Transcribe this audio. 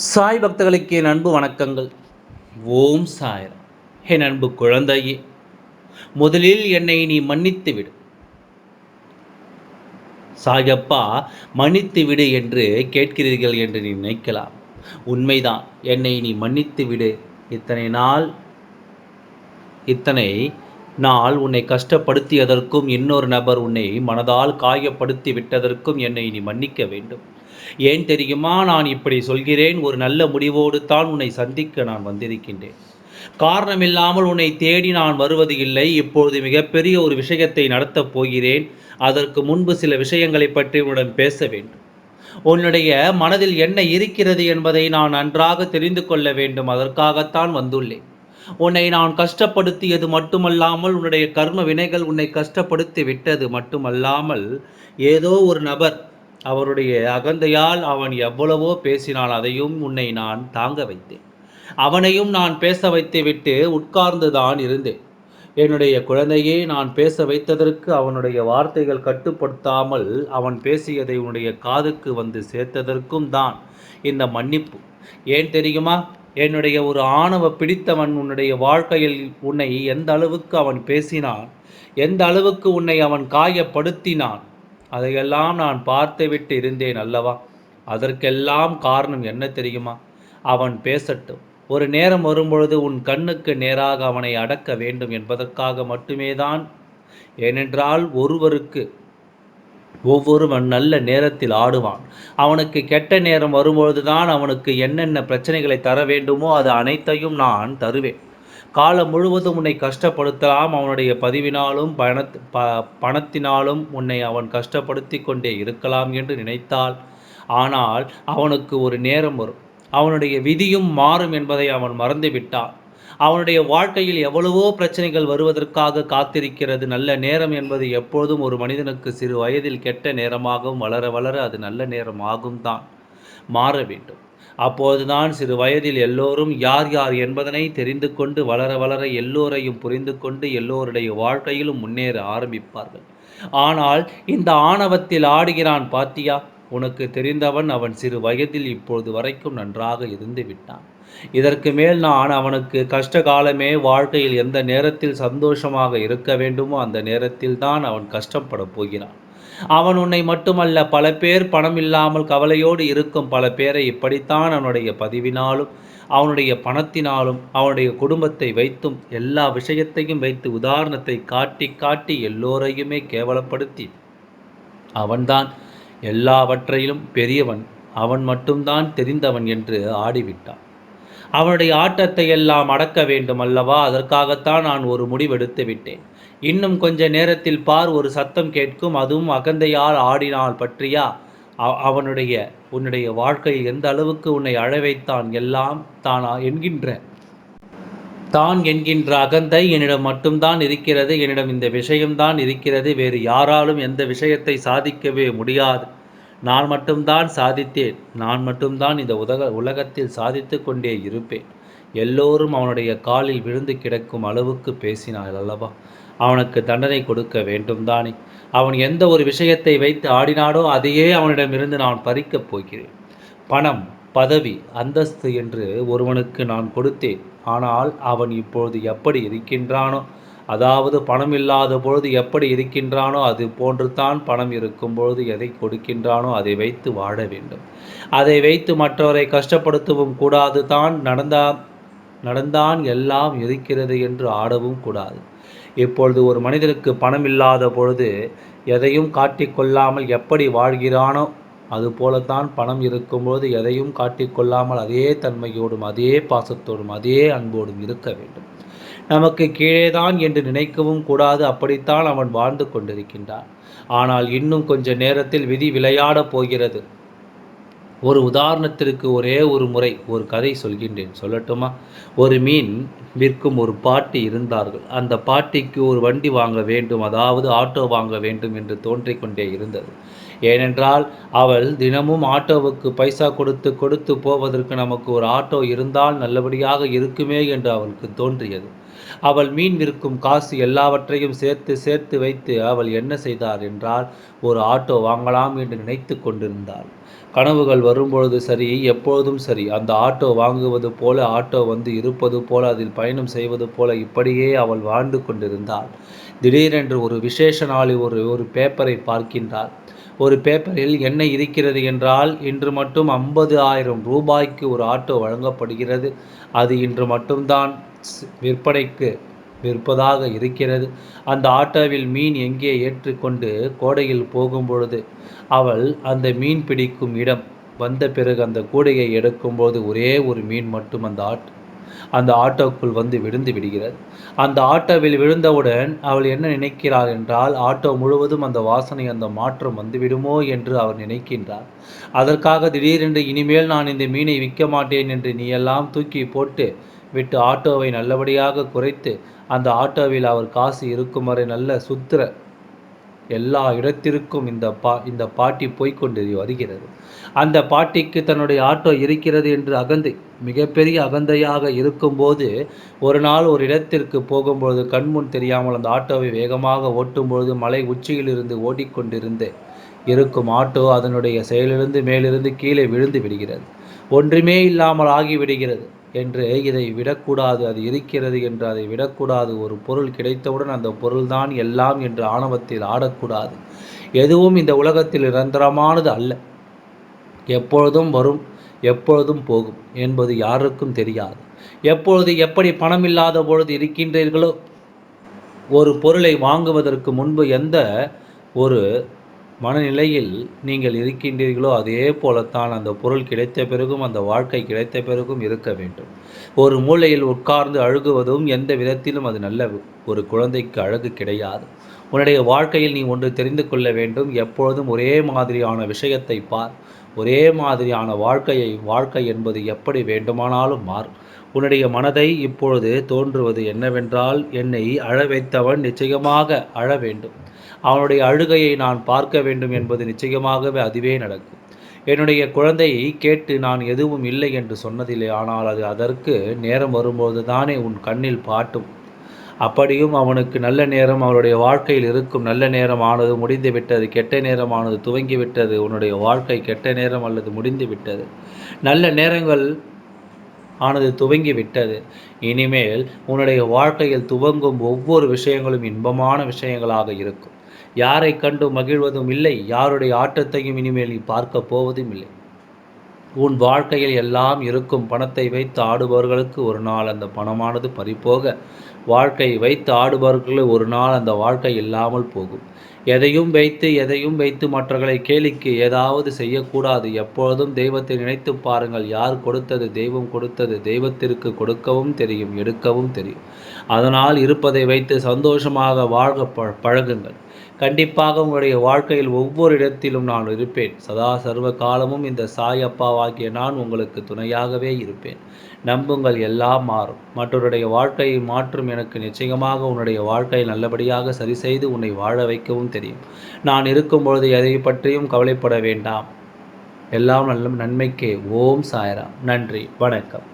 சாய் பக்தர்களுக்கு என் அன்பு வணக்கங்கள். ஓம் சாய்ராம். என் அன்பு குழந்தையே, முதலில் என்னை நீ மன்னித்து விடு. சாயப்பா, மன்னித்து விடு என்று கேட்கிறீர்கள் என்று நீ நினைக்கலாம். உண்மைதான். என்னை நீ மன்னித்து விடு. இத்தனை நாள் உன்னை கஷ்டப்படுத்தியதற்கும், இன்னொரு நபர் உன்னை மனதால் காயப்படுத்தி விட்டதற்கும் என்னை நீ மன்னிக்க வேண்டும். ஏன் தெரியுமா நான் இப்படி சொல்கிறேன்? ஒரு நல்ல முடிவோடு தான் உன்னை சந்திக்க நான் வந்திருக்கின்றேன். காரணமில்லாமல் உன்னை தேடி நான் வருவது இல்லை. இப்பொழுது மிகப்பெரிய ஒரு விஷயத்தை நடத்தப் போகிறேன். அதற்கு முன்பு சில விஷயங்களை பற்றி உன்னுடன் பேச வேண்டும். உன்னுடைய மனதில் என்ன இருக்கிறது என்பதை நான் நன்றாக தெரிந்து கொள்ள வேண்டும். அதற்காகத்தான் வந்துள்ளேன். உன்னை நான் கஷ்டப்படுத்தியது மட்டுமல்லாமல், உன்னுடைய கர்ம வினைகள் உன்னை கஷ்டப்படுத்தி விட்டது மட்டுமல்லாமல், ஏதோ ஒரு நபர் அவருடைய அகந்தையால் அவன் எவ்வளவோ பேசினான். அதையும் உன்னை நான் தாங்க வைத்தேன். அவனையும் நான் பேச வைத்துவிட்டு உட்கார்ந்துதான் இருந்தேன். என்னுடைய குழந்தையே, நான் பேச வைத்ததற்கு அவனுடைய வார்த்தைகள் கட்டுப்படுத்தாமல் அவன் பேசியதை உன்னுடைய காதுக்கு வந்து சேர்த்ததற்கும் தான் இந்த மன்னிப்பு. ஏன் தெரியுமா? என்னுடைய ஒரு ஆணவ பிடித்தவன் உன்னுடைய வாழ்க்கையில் உன்னை எந்த அளவுக்கு அவன் பேசினான், எந்த அளவுக்கு உன்னை அவன் காயப்படுத்தினான், அதையெல்லாம் நான் பார்த்துவிட்டு இருந்தேன் அல்லவா? அதற்கெல்லாம் காரணம் என்ன தெரியுமா? அவன் பேசட்டும். ஒரு நேரம் வரும்பொழுது உன் கண்ணுக்கு நேராக அவனை அடக்க வேண்டும் என்பதற்காக மட்டுமே தான். ஏனென்றால் ஒவ்வொருவன் நல்ல நேரத்தில் ஆடுவான். அவனுக்கு கெட்ட நேரம் வரும்பொழுது தான் அவனுக்கு என்னென்ன பிரச்சனைகளை தர வேண்டுமோ அது அனைத்தையும் நான் தருவேன். காலம் முழுவதும் உன்னை கஷ்டப்படுத்தலாம். அவனுடைய பதிவினாலும் பணத்தினாலும் உன்னை அவன் கஷ்டப்படுத்தி கொண்டே இருக்கலாம் என்று நினைத்தால், ஆனால் அவனுக்கு ஒரு நேரம் வரும். அவனுடைய விதியும் மாறும் என்பதை அவன் மறந்துவிட்டான். அவனுடைய வாழ்க்கையில் எவ்வளவோ பிரச்சனைகள் வருவதற்காக காத்திருக்கிறது. நல்ல நேரம் என்பது எப்பொழுதும் ஒரு மனிதனுக்கு சிறு வயதில் கெட்ட நேரமாகவும், வளர வளர அது நல்ல நேரமாகும் தான் மாற வேண்டும். அப்போதுதான் சிறு வயதில் எல்லோரும் யார் யார் என்பதனை தெரிந்து கொண்டு, வளர வளர எல்லோரையும் புரிந்து கொண்டு எல்லோருடைய வாழ்க்கையிலும் முன்னேற ஆரம்பிப்பார்கள். ஆனால் இந்த ஆணவத்தில் ஆடுகிறான் பாத்தியா? உனக்கு தெரிந்தவன் அவன் சிறு வயதில் இப்பொழுது வரைக்கும் நன்றாக இருந்து விட்டான். இதற்கு மேல் நான் அவனுக்கு கஷ்ட காலமே வாழ்க்கையில் எந்த நேரத்தில் சந்தோஷமாக இருக்க வேண்டுமோ அந்த நேரத்தில் தான் அவன் கஷ்டப்பட போகிறான். அவன் உன்னை மட்டுமல்ல, பல பேர் பணம் இல்லாமல் கவலையோடு இருக்கும் பல பேரை இப்படித்தான் அவனுடைய பதிவினாலும், அவனுடைய பணத்தினாலும், அவனுடைய குடும்பத்தை வைத்தும், எல்லா விஷயத்தையும் வைத்து உதாரணத்தை காட்டி காட்டி எல்லோரையுமே கேவலப்படுத்தி அவன்தான் எல்லாவற்றையிலும் பெரியவன், அவன் மட்டும்தான் தெரிந்தவன் என்று ஆடிவிட்டான். அவனுடைய ஆட்டத்தை எல்லாம் அடக்க வேண்டும் அல்லவா? அதற்காகத்தான் நான் ஒரு முடிவெடுத்து விட்டேன். இன்னும் கொஞ்ச நேரத்தில் பார், ஒரு சத்தம் கேட்கும். அதுவும் அகந்தையால் ஆடினால் பற்றியா? உன்னுடைய வாழ்க்கையில் எந்த அளவுக்கு உன்னை அழ வைத்தான். எல்லாம் தான் என்கின்ற அகந்தை என்னிடம் மட்டும்தான் இருக்கிறது. என்னிடம் இந்த விஷயம்தான் இருக்கிறது. வேறு யாராலும் எந்த விஷயத்தை சாதிக்கவே முடியாது. நான் மட்டும்தான் சாதித்தேன். நான் மட்டும்தான் இந்த உலகத்தில் சாதித்து கொண்டே இருப்பேன். எல்லோரும் அவனுடைய காலில் விழுந்து கிடக்கும் அளவுக்கு பேசினாள் அல்லவா? அவனுக்கு தண்டனை கொடுக்க வேண்டும் தானே? அவன் எந்த ஒரு விஷயத்தை வைத்து ஆடினாடோ அதையே அவனிடமிருந்து நான் பறிக்கப் போகிறேன். பணம், பதவி, அந்தஸ்து என்று ஒருவனுக்கு நான் கொடுத்தேன். ஆனால் அவன் இப்பொழுது எப்படி இருக்கின்றானோ, அதாவது பணம் இல்லாத பொழுது எப்படி இருக்கின்றானோ அது போன்று தான் பணம் இருக்கும் பொழுது எதை கொடுக்கின்றானோ அதை வைத்து வாழ வேண்டும். அதை வைத்து மற்றவரை கஷ்டப்படுத்தவும் கூடாது. தான் நடந்தான் எல்லாம் இருக்கிறது என்று ஆடவும் கூடாது. இப்பொழுது ஒரு மனிதனுக்கு பணம் இல்லாத பொழுது எதையும் காட்டிக்கொள்ளாமல் எப்படி வாழ்கிறானோ அதுபோலத்தான் பணம் இருக்கும்போது எதையும் காட்டிக்கொள்ளாமல் அதே தன்மையோடும், அதே பாசத்தோடும், அதே அன்போடும் இருக்க வேண்டும். நமக்கு கீழேதான் என்று நினைக்கவும் கூடாது. அப்படித்தான் அவன் வாழ்ந்து கொண்டிருக்கின்றான். ஆனால் இன்னும் கொஞ்ச நேரத்தில் விதி விளையாடப் போகிறது. ஒரு உதாரணத்திற்கு ஒரே ஒரு முறை ஒரு கதை சொல்கின்றேன், சொல்லட்டுமா? ஒரு மீன் விற்கும் ஒரு பாட்டி இருந்தார்கள். அந்த பாட்டிக்கு ஒரு வண்டி வாங்க வேண்டும், அதாவது ஆட்டோ வாங்க வேண்டும் என்று தோன்றிக்கொண்டே இருந்தது. ஏனென்றால் அவள் தினமும் ஆட்டோவுக்கு பைசா கொடுத்து கொடுத்து போவதற்கு நமக்கு ஒரு ஆட்டோ இருந்தால் நல்லபடியாக இருக்குமே என்று அவளுக்கு தோன்றியது. அவள் மீன் விற்கும் காசு எல்லாவற்றையும் சேர்த்து சேர்த்து வைத்து அவள் என்ன செய்தார் என்றால் ஒரு ஆட்டோ வாங்கலாம் என்று நினைத்து கொண்டிருந்தாள். கனவுகள் வரும்பொழுது சரி, எப்பொழுதும் சரி, அந்த ஆட்டோ வாங்குவது போல, ஆட்டோ வந்து இருப்பது போல, அதில் பயணம் செய்வது போல இப்படியே அவள் வாழ்ந்து கொண்டிருந்தாள். திடீரென்று ஒரு விசேஷ நாளில் ஒரு பேப்பரை பார்க்கின்றாள். ஒரு பேப்பரில் என்ன இருக்கிறது என்றால், இன்று மட்டும் 50,000 ரூபாய்க்கு ஒரு ஆட்டோ வழங்கப்படுகிறது. அது இன்று மட்டும்தான் விற்பனைக்கு விற்பதாக இருக்கிறது. அந்த ஆட்டோவில் மீன் எங்கே ஏற்றிக்கொண்டு கோடையில் போகும்பொழுது அவள் அந்த மீன் பிடிக்கும் இடம் வந்த பிறகு அந்த கூடையை எடுக்கும்போது ஒரே ஒரு மீன் மட்டும் அந்த ஆட்டோக்குள் வந்து விழுந்து விடுகிறது. அந்த ஆட்டோவில் விழுந்தவுடன் அவள் என்ன நினைக்கிறாள் என்றால், ஆட்டோ முழுவதும் அந்த வாசனை, அந்த மாற்றம் வந்துவிடுமோ என்று அவர் நினைக்கின்றார். அதற்காக திடீரென்று இனிமேல் நான் இந்த மீனை விற்க மாட்டேன் என்று நீ எல்லாம் தூக்கி போட்டு விட்டு ஆட்டோவை நல்லபடியாக குறைத்து அந்த ஆட்டோவில் அவர் காசு இருக்கும் வரை நல்ல சுத்திர எல்லா இடத்திற்கும் இந்த பாட்டி போய்கொண்டு வருகிறது. அந்த பாட்டிக்கு தன்னுடைய ஆட்டோ இருக்கிறது என்று அகந்தை, மிகப்பெரிய அகந்தையாக இருக்கும்போது ஒரு நாள் ஒரு இடத்திற்கு போகும்பொழுது கண்முன் தெரியாமல் அந்த ஆட்டோவை வேகமாக ஓட்டும்பொழுது மலை உச்சியிலிருந்து ஓடிக்கொண்டிருந்து இருக்கும் ஆட்டோ அதனுடைய செயலிலிருந்து மேலிருந்து கீழே விழுந்து விடுகிறது. ஒன்றுமே இல்லாமல் ஆகிவிடுகிறது. என்று இதை விடக்கூடாது, அது இருக்கிறது என்று அதை விடக்கூடாது. ஒரு பொருள் கிடைத்தவுடன் அந்த பொருள்தான் எல்லாம் என்று ஆணவத்தில் ஆடக்கூடாது. எதுவும் இந்த உலகத்தில் நிரந்தரமானது அல்ல. எப்பொழுதும் வரும், எப்பொழுதும் போகும் என்பது யாருக்கும் தெரியாது. எப்பொழுது எப்படி பணம் இல்லாத பொழுது இருக்கின்றீர்களோ, ஒரு பொருளை வாங்குவதற்கு முன்பு எந்த ஒரு மனநிலையில் நீங்கள் இருக்கின்றீர்களோ அதே போலத்தான் அந்த பொருள் கிடைத்த பிறகும், அந்த வாழ்க்கை கிடைத்த பிறகும் இருக்க வேண்டும். ஒரு மூலையில் உட்கார்ந்து அழுகுவதும் எந்த விதத்திலும் அது நல்ல ஒரு குழந்தைக்கு அழகு கிடையாது. உன்னுடைய வாழ்க்கையில் நீ ஒன்று தெரிந்து கொள்ள வேண்டும். எப்பொழுதும் ஒரே மாதிரியான விஷயத்தை பார். ஒரே மாதிரியான வாழ்க்கை என்பது எப்படி வேண்டுமானாலும் மாறும். உன்னுடைய மனதை இப்பொழுது தோன்றுவது என்னவென்றால், என்னை அழ வைத்தவன் நிச்சயமாக அழ வேண்டும், அவனுடைய அழுகையை நான் பார்க்க வேண்டும் என்பது நிச்சயமாகவே அதுவே நடக்கும். என்னுடைய குழந்தையை கேட்டு நான் எதுவும் இல்லை என்று சொன்னதில்லை. ஆனால் அதற்கு நேரம் வரும்போது தானே உன் கண்ணில் பாட்டும். அப்படியும் அவனுக்கு நல்ல நேரம், அவருடைய வாழ்க்கையில் இருக்கும் நல்ல நேரம் ஆனது முடிந்து விட்டது, கெட்ட நேரமானது துவங்கிவிட்டது. உன்னுடைய வாழ்க்கை கெட்ட நேரம் அல்லது முடிந்து விட்டது, நல்ல நேரங்கள் ஆனது துவங்கி விட்டது. இனிமேல் உன்னுடைய வாழ்க்கையில் துவங்கும் ஒவ்வொரு விஷயங்களும் இன்பமான விஷயங்களாக இருக்கும். யாரை கண்டு மகிழ்வதும் இல்லை, யாருடைய ஆட்டத்தையும் இனிமேல் நீ பார்க்க போவதும் இல்லை. உன் வாழ்க்கையில் எல்லாம் இருக்கும். பணத்தை வைத்து ஆடுபவர்களுக்கு ஒரு நாள் அந்த பணமானது பறிபோக, வாழ்க்கை வைத்து ஆடுபவர்களுக்கு ஒரு நாள் அந்த வாழ்க்கை இல்லாமல் போகும். எதையும் வைத்து மற்றவர்களை கேலிக்கு ஏதாவது செய்யக்கூடாது. எப்பொழுதும் தெய்வத்தை நினைத்து பாருங்கள். யார் கொடுத்தது? தெய்வம் கொடுத்தது. தெய்வத்திற்கு கொடுக்கவும் தெரியும், எடுக்கவும் தெரியும். அதனால் இருப்பதை வைத்து சந்தோஷமாக வாழ்க பழகுங்கள். கண்டிப்பாக உங்களுடைய வாழ்க்கையில் ஒவ்வொரு இடத்திலும் நான் இருப்பேன். சதா சர்வ காலமும் இந்த சாய் அப்பாவாகிய நான் உங்களுக்கு துணையாகவே இருப்பேன். நம்புங்கள், எல்லாம் மாறும். மற்றவருடைய வாழ்க்கையை மாற்றும் எனக்கு நிச்சயமாக உன்னுடைய வாழ்க்கையை நல்லபடியாக சரி செய்து உன்னை வாழ வைக்கவும் தெரியும். நான் இருக்கும் பொழுது எதை பற்றியும் கவலைப்பட வேண்டாம். எல்லாம் நல்ல நன்மைக்கே. ஓம் சாய்ராம். நன்றி, வணக்கம்.